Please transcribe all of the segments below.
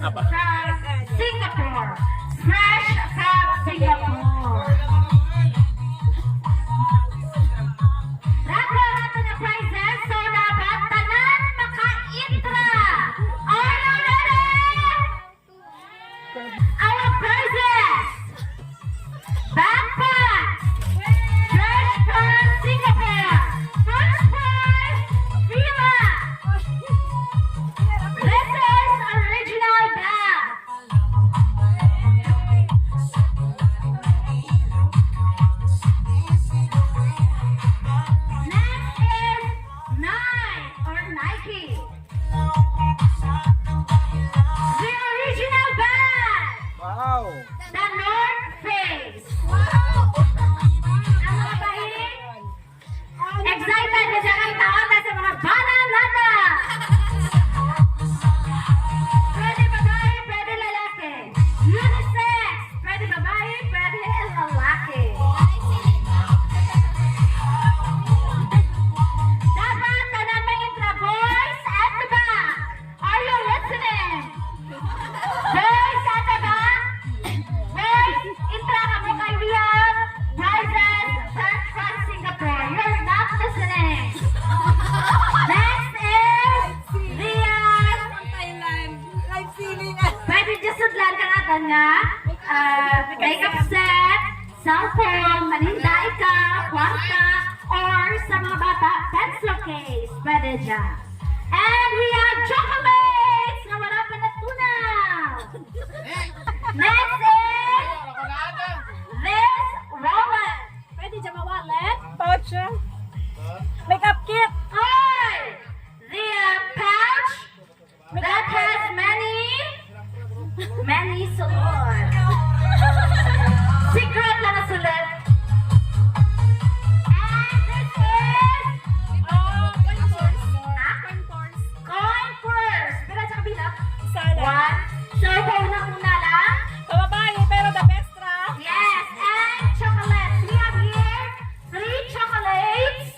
from Singapore. Fresh from Singapore. Daghan nato na prizes, so dapat tanan maka-intra. Are you ready? Our prizes. Backpack. Fresh from Singapore. First prize, Fila. This is original bag. Next is Nike or Nike. The original bag. Wow! The North Face. Ang mga bahin, excited na siya kang taon na sa mga bana nata. Pwede babae, pwede lalaki. Unisex. Pwede babae, pwede lalaki. Dapat tanan may intra boys at the back. Are you listening? Boys at the back. Boys, intra ka mo kay Liam. Prizes, Fresh from Singapore. You're not listening. Next is Liam. Thailand. Live feeling. Pwede jusudlan ka natin nga. Makeup set, cellphone, maninda ka, kwarta, or sa mga bata, pencil case. Pwede dyan. And we have chocolates na wala pa natunaw. Next is this wallet. Pwede dyan ma-wallet? Pouch. Makeup kit. Hi! The pouch that has many sulod. Secret lang na sulit. And this is coin purse. Pero sa kabila. Isa lang. One. So, una lang. Kababae, pero the best ra. Yes, and chocolates. We have here 3 chocolates.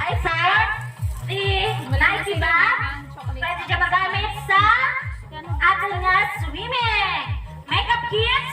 Ay, sir. The Nike bag. Pwede dyan magamit sa ating swimming. Makeup kits.